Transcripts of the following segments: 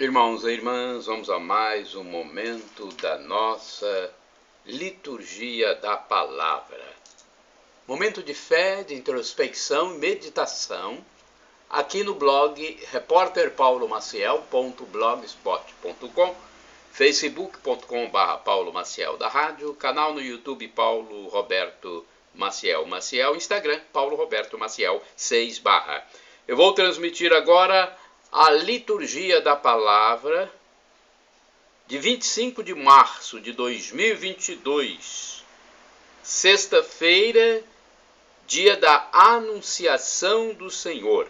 Irmãos e irmãs, vamos a mais um momento da nossa liturgia da palavra. Momento de fé, de introspecção e meditação, aqui no blog repórterpaulomaciel.blogspot.com, facebook.com/Paulo Maciel da Rádio, canal no YouTube Paulo Roberto Maciel, Instagram Paulo Roberto Maciel 6 /. Eu vou transmitir agora a liturgia da palavra de 25 de março de 2022, sexta-feira, dia da Anunciação do Senhor.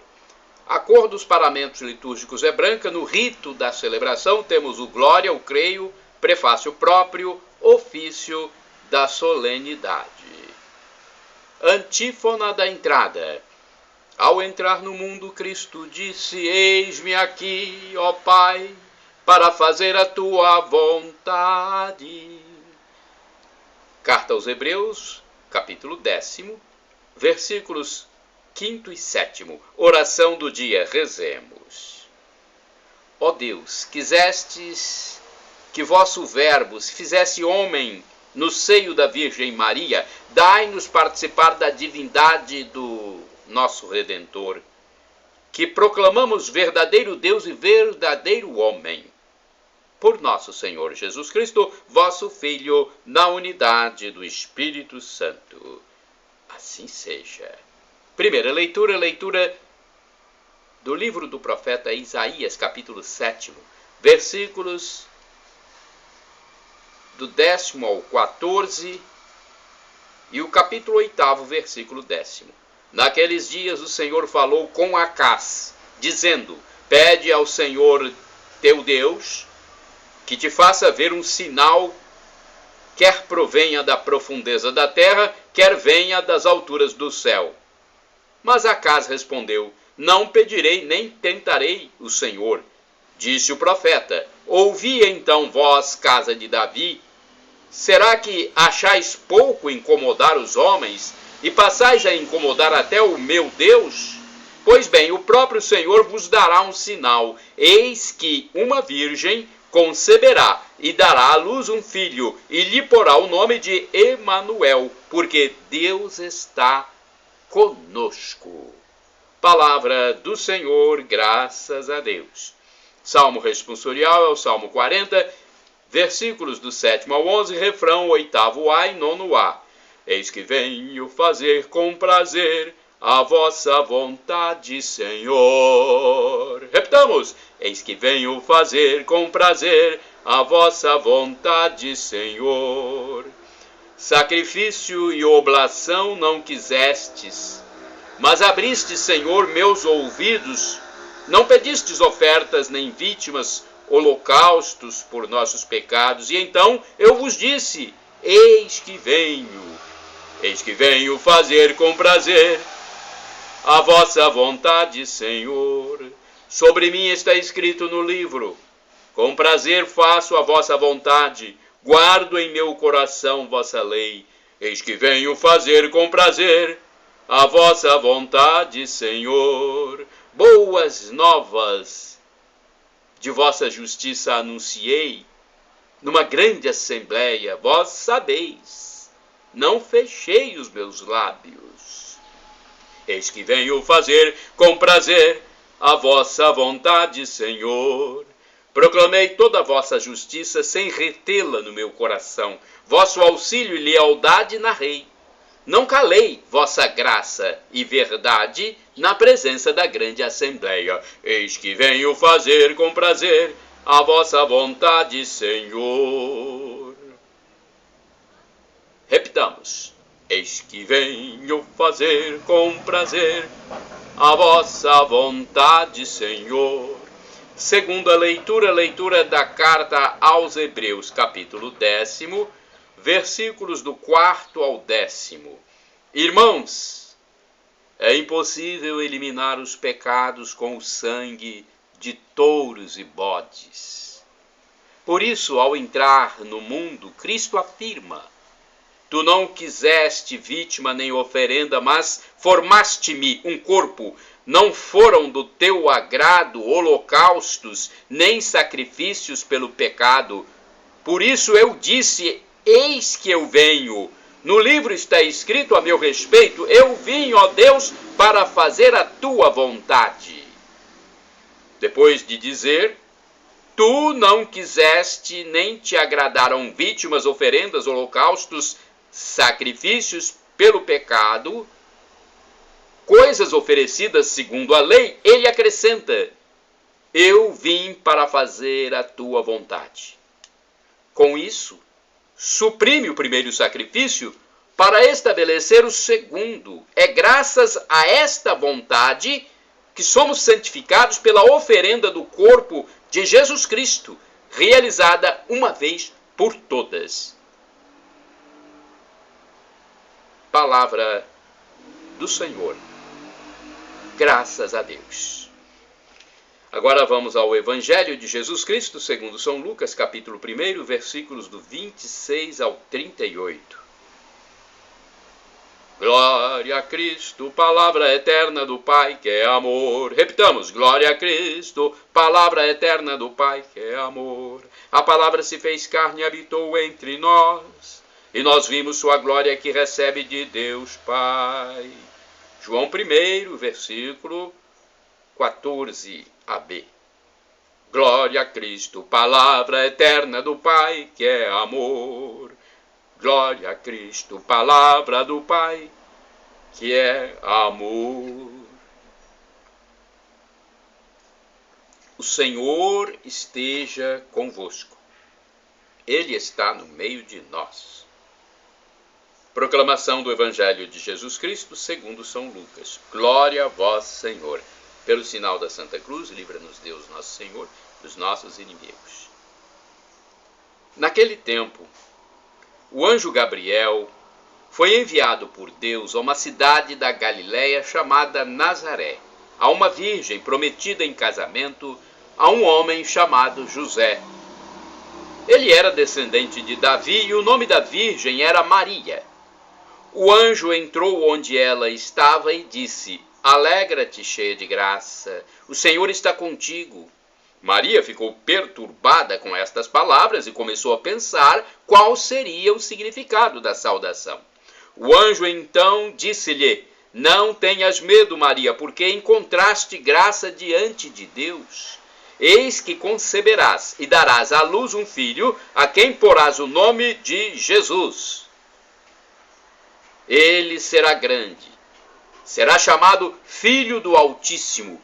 A cor dos paramentos litúrgicos é branca. No rito da celebração temos o glória, o creio, prefácio próprio, ofício da solenidade. Antífona da entrada. Ao entrar no mundo, Cristo disse: eis-me aqui, ó Pai, para fazer a tua vontade. Carta aos Hebreus, capítulo 10, versículos 5 e 7. Oração do dia, rezemos. Ó Deus, quisestes que vosso verbo se fizesse homem no seio da Virgem Maria, dai-nos participar da divindade do nosso Redentor, que proclamamos verdadeiro Deus e verdadeiro homem. Por nosso Senhor Jesus Cristo, vosso Filho, na unidade do Espírito Santo. Assim seja. Primeira leitura do livro do profeta Isaías, capítulo 7, versículos do 10º ao 14 e o capítulo 8º, versículo 10º. Naqueles dias o Senhor falou com Acaz, dizendo: pede ao Senhor teu Deus que te faça ver um sinal, quer provenha da profundeza da terra, quer venha das alturas do céu. Mas Acaz respondeu: não pedirei nem tentarei o Senhor. Disse o profeta: ouvi então vós, casa de Davi, será que achais pouco incomodar os homens e passais a incomodar até o meu Deus? Pois bem, o próprio Senhor vos dará um sinal. Eis que uma virgem conceberá e dará à luz um filho, e lhe porá o nome de Emanuel, porque Deus está conosco. Palavra do Senhor, graças a Deus. Salmo responsorial é o Salmo 40, versículos do 7º ao 11, refrão 8º A e 9º A. Eis que venho fazer com prazer a vossa vontade, Senhor. Repitamos: eis que venho fazer com prazer a vossa vontade, Senhor. Sacrifício e oblação não quisestes, mas abriste, Senhor, meus ouvidos. Não pedistes ofertas nem vítimas, holocaustos por nossos pecados. E então eu vos disse: eis que venho fazer com prazer a vossa vontade, Senhor. Sobre mim está escrito no livro: com prazer faço a vossa vontade, guardo em meu coração vossa lei. Eis que venho fazer com prazer a vossa vontade, Senhor. Boas novas de vossa justiça anunciei numa grande assembleia. Vós sabeis, não fechei os meus lábios. Eis que venho fazer com prazer a vossa vontade, Senhor. Proclamei toda a vossa justiça sem retê-la no meu coração. Vosso auxílio e lealdade narrei. Não calei vossa graça e verdade na presença da grande assembleia. Eis que venho fazer com prazer a vossa vontade, Senhor. Repitamos: eis que venho fazer com prazer a vossa vontade, Senhor. Segunda leitura da carta aos Hebreus, capítulo 10, versículos do 4º ao 10º. Irmãos, é impossível eliminar os pecados com o sangue de touros e bodes. Por isso, ao entrar no mundo, Cristo afirma: Tu não quiseste vítima nem oferenda, mas formaste-me um corpo. Não foram do teu agrado holocaustos, nem sacrifícios pelo pecado. Por isso eu disse, eis que eu venho. No livro está escrito a meu respeito, eu vim, ó Deus, para fazer a tua vontade. Depois de dizer, tu não quiseste nem te agradaram vítimas, oferendas, holocaustos, sacrifícios pelo pecado, coisas oferecidas segundo a lei, ele acrescenta, eu vim para fazer a tua vontade. Com isso, suprime o primeiro sacrifício para estabelecer o segundo. É graças a esta vontade que somos santificados pela oferenda do corpo de Jesus Cristo, realizada uma vez por todas. Palavra do Senhor. Graças a Deus. Agora vamos ao Evangelho de Jesus Cristo, segundo São Lucas, capítulo 1, versículos do 26 ao 38. Glória a Cristo, palavra eterna do Pai, que é amor. Repitamos, glória a Cristo, palavra eterna do Pai, que é amor. A palavra se fez carne e habitou entre nós, e nós vimos sua glória que recebe de Deus Pai. João 1, versículo 14b. Glória a Cristo, palavra eterna do Pai, que é amor. Glória a Cristo, palavra do Pai, que é amor. O Senhor esteja convosco. Ele está no meio de nós. Proclamação do Evangelho de Jesus Cristo, segundo São Lucas. Glória a vós, Senhor. Pelo sinal da Santa Cruz, livra-nos Deus, nosso Senhor, dos nossos inimigos. Naquele tempo, o anjo Gabriel foi enviado por Deus a uma cidade da Galiléia chamada Nazaré, a uma virgem prometida em casamento a um homem chamado José. Ele era descendente de Davi e o nome da virgem era Maria. O anjo entrou onde ela estava e disse, alegra-te, cheia de graça, o Senhor está contigo. Maria ficou perturbada com estas palavras e começou a pensar qual seria o significado da saudação. O anjo então disse-lhe, não tenhas medo, Maria, porque encontraste graça diante de Deus. Eis que conceberás e darás à luz um filho, a quem porás o nome de Jesus. Ele será grande, será chamado Filho do Altíssimo,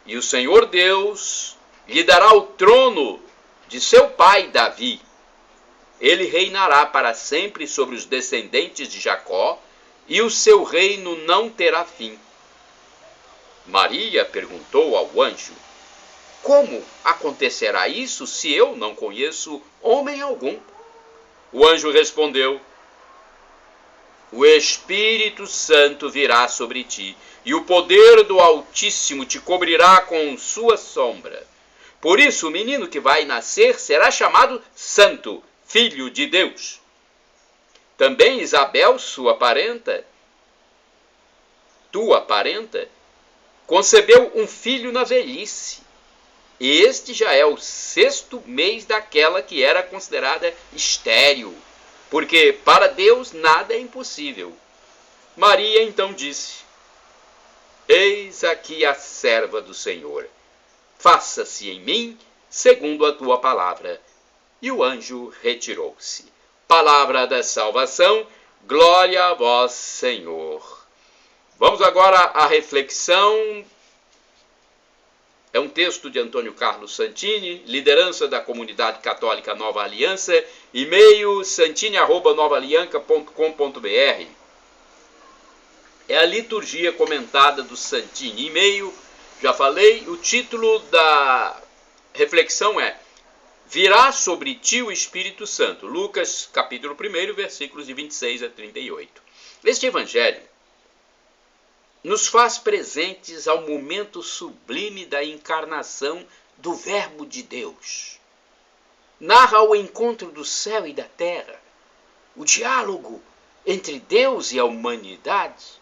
e o Senhor Deus lhe dará o trono de seu pai Davi. Ele reinará para sempre sobre os descendentes de Jacó, e o seu reino não terá fim. Maria perguntou ao anjo, como acontecerá isso se eu não conheço homem algum? O anjo respondeu, o Espírito Santo virá sobre ti, e o poder do Altíssimo te cobrirá com sua sombra. Por isso, o menino que vai nascer será chamado Santo, Filho de Deus. Também Isabel, tua parenta, concebeu um filho na velhice. Este já é o 6º mês daquela que era considerada estéril, porque para Deus nada é impossível. Maria então disse, eis aqui a serva do Senhor. Faça-se em mim segundo a tua palavra. E o anjo retirou-se. Palavra da salvação, glória a vós, Senhor. Vamos agora à reflexão. É um texto de Antônio Carlos Santini, liderança da Comunidade Católica Nova Aliança, e-mail santini@novaalianca.com.br. É a liturgia comentada do Santini, e-mail. Já falei, o título da reflexão é Virá sobre ti o Espírito Santo. Lucas, capítulo 1, versículos de 26 a 38. Este evangelho nos faz presentes ao momento sublime da encarnação do Verbo de Deus. Narra o encontro do céu e da terra, o diálogo entre Deus e a humanidade,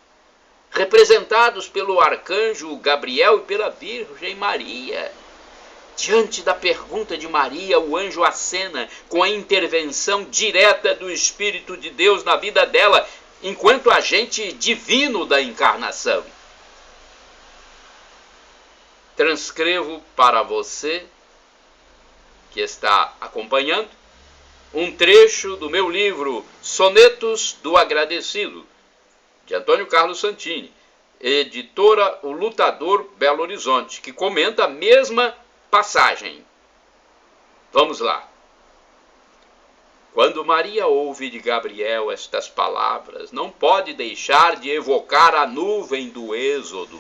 representados pelo arcanjo Gabriel e pela Virgem Maria. Diante da pergunta de Maria, o anjo acena com a intervenção direta do Espírito de Deus na vida dela, enquanto agente divino da encarnação. Transcrevo para você, que está acompanhando, um trecho do meu livro Sonetos do Agradecido, de Antônio Carlos Santini, editora O Lutador, Belo Horizonte, que comenta a mesma passagem. Vamos lá. Quando Maria ouve de Gabriel estas palavras, não pode deixar de evocar a nuvem do Êxodo,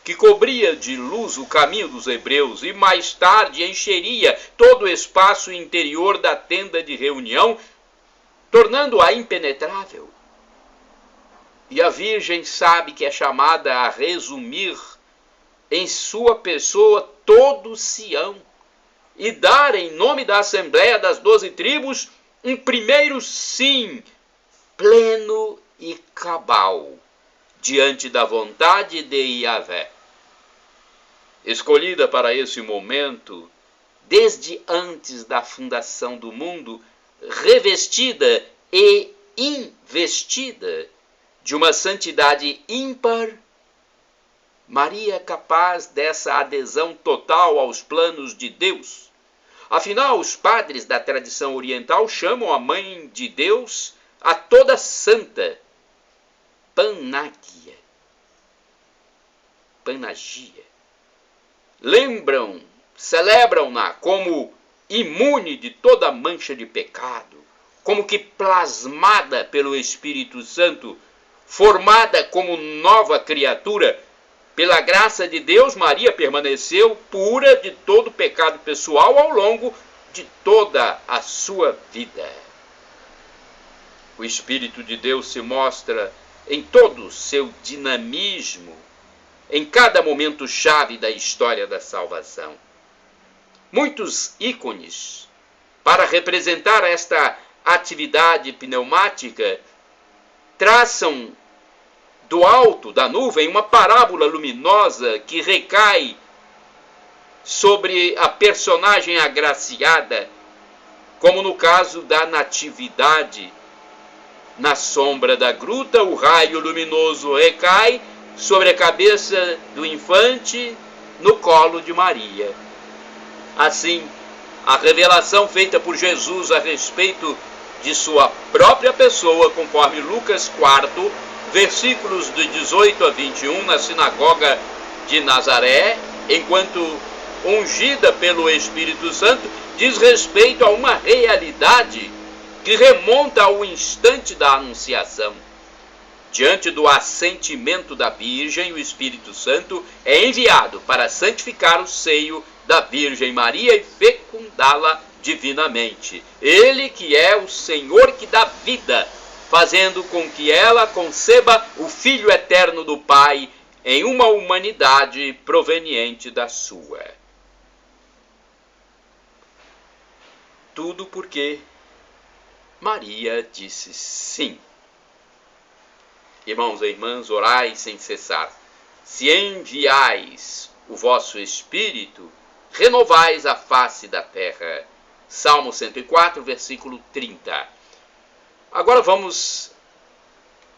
que cobria de luz o caminho dos hebreus e mais tarde encheria todo o espaço interior da tenda de reunião, tornando-a impenetrável. E a Virgem sabe que é chamada a resumir em sua pessoa todo Sião e dar, em nome da Assembleia das 12 Tribos, um primeiro sim, pleno e cabal, diante da vontade de Yahvé. Escolhida para esse momento, desde antes da fundação do mundo, revestida e investida de uma santidade ímpar, Maria é capaz dessa adesão total aos planos de Deus. Afinal, os padres da tradição oriental chamam a Mãe de Deus a toda santa, Panagia. Celebram-na como imune de toda mancha de pecado, como que plasmada pelo Espírito Santo, formada como nova criatura. Pela graça de Deus, Maria permaneceu pura de todo pecado pessoal ao longo de toda a sua vida. O Espírito de Deus se mostra em todo o seu dinamismo, em cada momento chave da história da salvação. Muitos ícones, para representar esta atividade pneumática, traçam do alto da nuvem uma parábola luminosa que recai sobre a personagem agraciada, como no caso da Natividade. Na sombra da gruta, o raio luminoso recai sobre a cabeça do infante no colo de Maria. Assim, a revelação feita por Jesus a respeito de sua própria pessoa, conforme Lucas 4, versículos de 18 a 21, na sinagoga de Nazaré, enquanto ungida pelo Espírito Santo, diz respeito a uma realidade que remonta ao instante da anunciação. Diante do assentimento da Virgem, o Espírito Santo é enviado para santificar o seio da Virgem Maria e fecundá-la divinamente. Ele que é o Senhor que dá vida, fazendo com que ela conceba o Filho eterno do Pai em uma humanidade proveniente da sua. Tudo porque Maria disse sim. Irmãos e irmãs, orai sem cessar. Se enviais o vosso Espírito, renovais a face da terra. Salmo 104, versículo 30. Agora vamos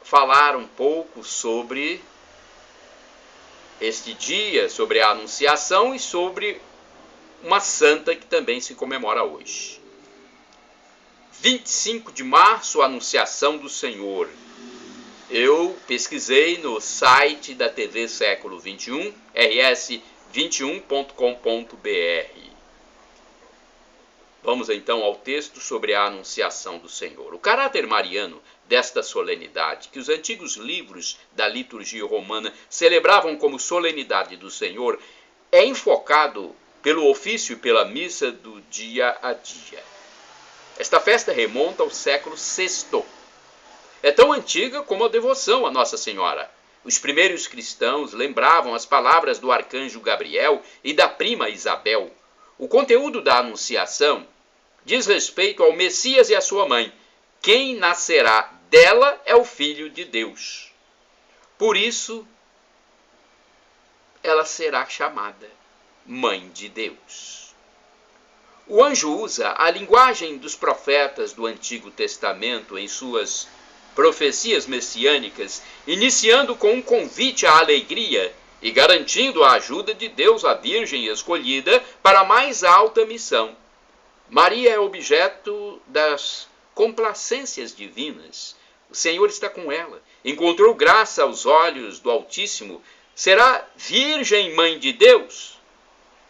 falar um pouco sobre este dia, sobre a Anunciação e sobre uma santa que também se comemora hoje. 25 de março, a Anunciação do Senhor. Eu pesquisei no site da TV Século XXI, rs21.com.br. Vamos então ao texto sobre a Anunciação do Senhor. O caráter mariano desta solenidade, que os antigos livros da liturgia romana celebravam como solenidade do Senhor, é enfocado pelo ofício e pela missa do dia a dia. Esta festa remonta ao século VI. É tão antiga como a devoção a Nossa Senhora. Os primeiros cristãos lembravam as palavras do arcanjo Gabriel e da prima Isabel. O conteúdo da Anunciação diz respeito ao Messias e à sua mãe, quem nascerá dela é o Filho de Deus. Por isso, ela será chamada Mãe de Deus. O anjo usa a linguagem dos profetas do Antigo Testamento em suas profecias messiânicas, iniciando com um convite à alegria e garantindo a ajuda de Deus à Virgem escolhida para a mais alta missão. Maria é objeto das complacências divinas. O Senhor está com ela. Encontrou graça aos olhos do Altíssimo. Será Virgem Mãe de Deus?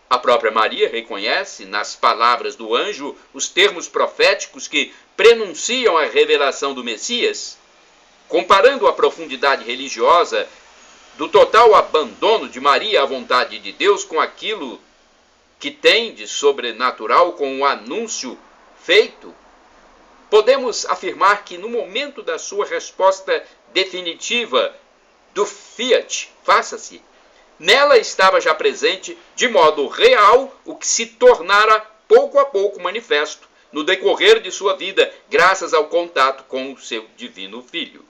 A própria Maria reconhece, nas palavras do anjo, os termos proféticos que prenunciam a revelação do Messias. Comparando a profundidade religiosa do total abandono de Maria à vontade de Deus com aquilo que tem de sobrenatural com o anúncio feito, podemos afirmar que no momento da sua resposta definitiva do fiat, faça-se, nela estava já presente de modo real o que se tornara pouco a pouco manifesto no decorrer de sua vida, graças ao contato com o seu divino Filho.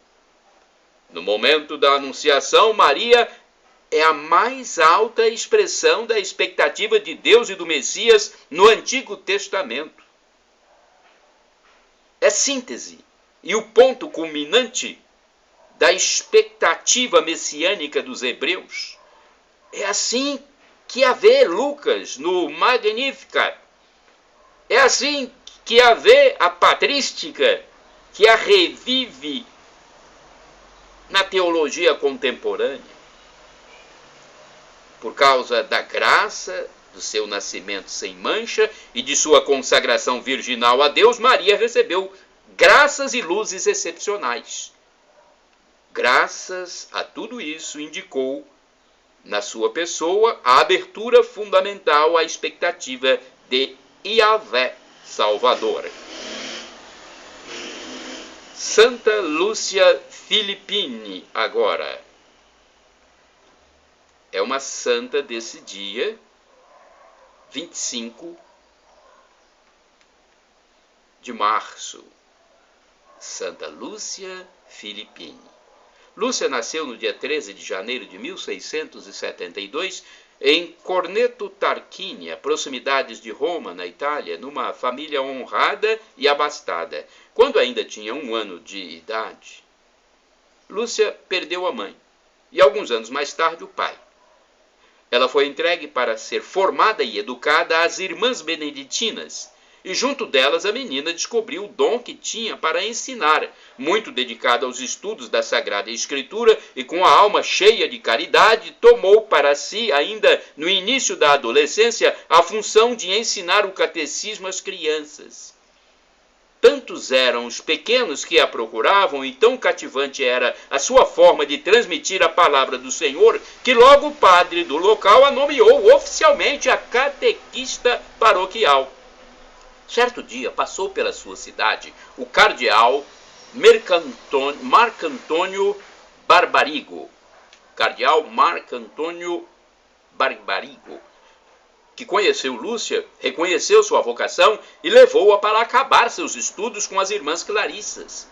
No momento da anunciação, Maria é a mais alta expressão da expectativa de Deus e do Messias no Antigo Testamento. É síntese e o ponto culminante da expectativa messiânica dos hebreus. É assim que a vê Lucas no Magnificat. É assim que a vê a patrística, que a revive na teologia contemporânea. Por causa da graça do seu nascimento sem mancha e de sua consagração virginal a Deus, Maria recebeu graças e luzes excepcionais. Graças a tudo isso, indicou na sua pessoa a abertura fundamental à expectativa de Yahvé Salvador. Santa Lúcia Filippini, agora. É uma santa desse dia, 25 de março. Santa Lúcia Filippini. Lúcia nasceu no dia 13 de janeiro de 1672 em Corneto Tarquinia, proximidades de Roma, na Itália, numa família honrada e abastada. Quando ainda tinha 1 ano de idade, Lúcia perdeu a mãe e, alguns anos mais tarde, o pai. Ela foi entregue para ser formada e educada às irmãs beneditinas, e junto delas a menina descobriu o dom que tinha para ensinar, muito dedicada aos estudos da Sagrada Escritura e com a alma cheia de caridade, tomou para si, ainda no início da adolescência, a função de ensinar o catecismo às crianças. Tantos eram os pequenos que a procuravam e tão cativante era a sua forma de transmitir a palavra do Senhor, que logo o padre do local a nomeou oficialmente a catequista paroquial. Certo dia passou pela sua cidade o cardeal Marcantônio Barbarigo, que conheceu Lúcia, reconheceu sua vocação e levou-a para acabar seus estudos com as irmãs clarissas.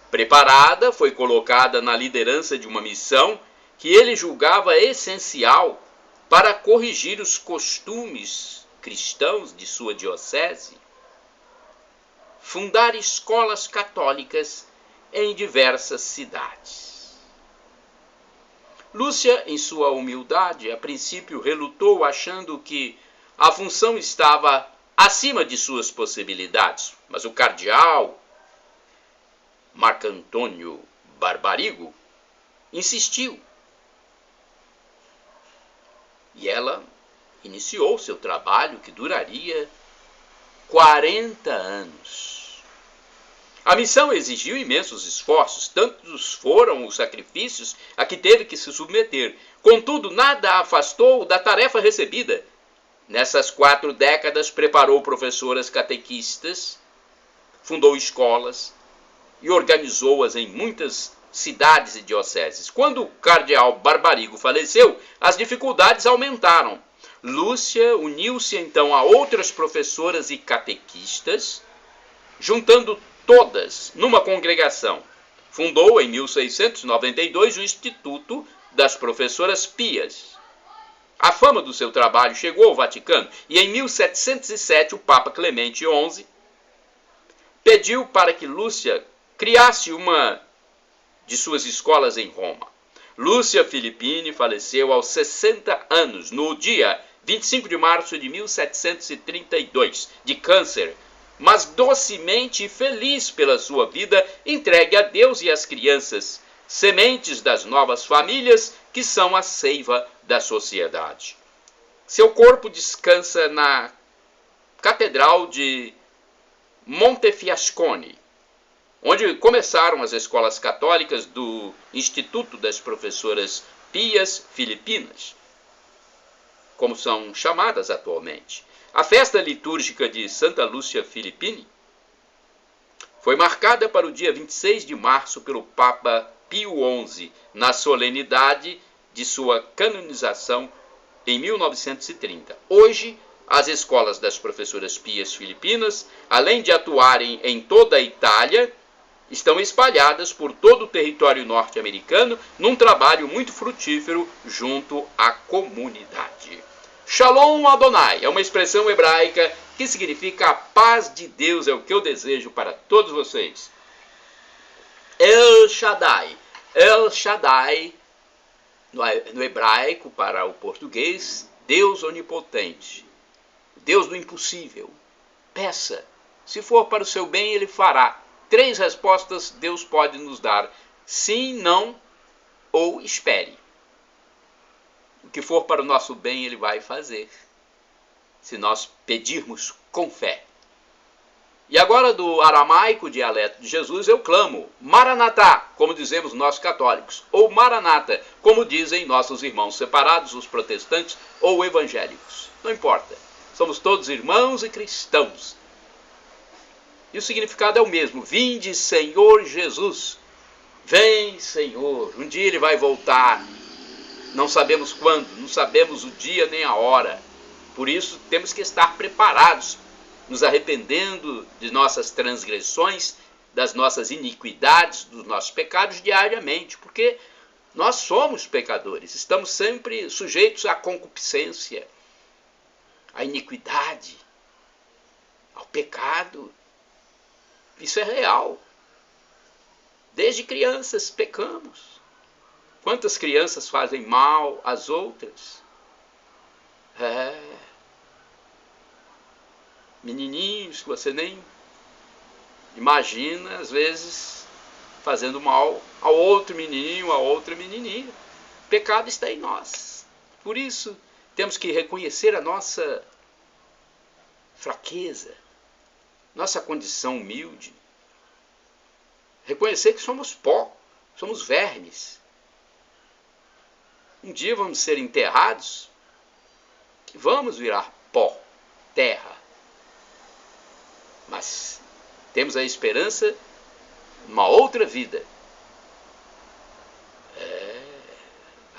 Preparada, foi colocada na liderança de uma missão que ele julgava essencial para corrigir os costumes cristãos de sua diocese. Fundar escolas católicas em diversas cidades. Lúcia, em sua humildade, a princípio relutou, achando que a função estava acima de suas possibilidades, mas o cardeal Marcantônio Barbarigo insistiu. E ela iniciou seu trabalho, que duraria 40 anos. A missão exigiu imensos esforços, tantos foram os sacrifícios a que teve que se submeter. Contudo, nada a afastou da tarefa recebida. Nessas 4 décadas, preparou professoras catequistas, fundou escolas e organizou-as em muitas cidades e dioceses. Quando o cardeal Barbarigo faleceu, as dificuldades aumentaram. Lúcia uniu-se então a outras professoras e catequistas, juntando todas numa congregação. Fundou em 1692 o Instituto das Professoras Pias. A fama do seu trabalho chegou ao Vaticano e em 1707 o Papa Clemente XI pediu para que Lúcia criasse uma de suas escolas em Roma. Lúcia Filippini faleceu aos 60 anos, no dia 25 de março de 1732, de câncer, mas docemente feliz pela sua vida, entregue a Deus e às crianças, sementes das novas famílias que são a seiva da sociedade. Seu corpo descansa na Catedral de Montefiascone, onde começaram as escolas católicas do Instituto das Professoras Pias Filipinas, como são chamadas atualmente. A festa litúrgica de Santa Lúcia Filippini foi marcada para o dia 26 de março pelo Papa Pio XI, na solenidade de sua canonização em 1930. Hoje, as escolas das professoras pias filipinas, além de atuarem em toda a Itália, estão espalhadas por todo o território norte-americano num trabalho muito frutífero junto à comunidade. Shalom Adonai é uma expressão hebraica que significa a paz de Deus, é o que eu desejo para todos vocês. El Shaddai. El Shaddai, no hebraico para o português, Deus onipotente, Deus do impossível. Peça, se for para o seu bem, Ele fará. 3 respostas Deus pode nos dar: sim, não ou espere. O que for para o nosso bem, Ele vai fazer, se nós pedirmos com fé. E agora, do aramaico, dialeto de Jesus, eu clamo Maranatá, como dizemos nós católicos, ou Maranata, como dizem nossos irmãos separados, os protestantes ou evangélicos. Não importa, somos todos irmãos e cristãos. E o significado é o mesmo: vinde, Senhor Jesus. Vem, Senhor. Um dia Ele vai voltar. Não sabemos quando, não sabemos o dia nem a hora. Por isso, temos que estar preparados, nos arrependendo de nossas transgressões, das nossas iniquidades, dos nossos pecados diariamente, porque nós somos pecadores, estamos sempre sujeitos à concupiscência, à iniquidade, ao pecado. Isso é real. Desde crianças pecamos. Quantas crianças fazem mal às outras? Menininhos que você nem imagina, às vezes, fazendo mal ao outro menininho, a outra menininha. O pecado está em nós. Por isso, temos que reconhecer a nossa fraqueza, nossa condição humilde. Reconhecer que somos pó, somos vermes. Um dia vamos ser enterrados e vamos virar pó, terra. Mas temos a esperança de uma outra vida.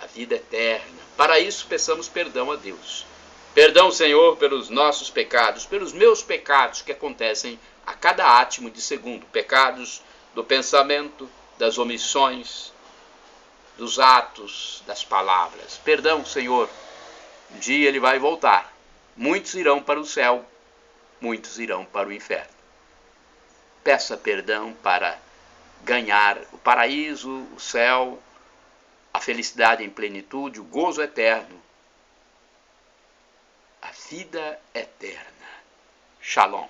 A vida eterna. Para isso, peçamos perdão a Deus. Perdão, Senhor, pelos nossos pecados, pelos meus pecados que acontecem a cada átimo de segundo. Pecados do pensamento, das omissões, dos atos, das palavras. Perdão, Senhor. Um dia Ele vai voltar. Muitos irão para o céu, muitos irão para o inferno. Peça perdão para ganhar o paraíso, o céu, a felicidade em plenitude, o gozo eterno, a vida eterna. Shalom.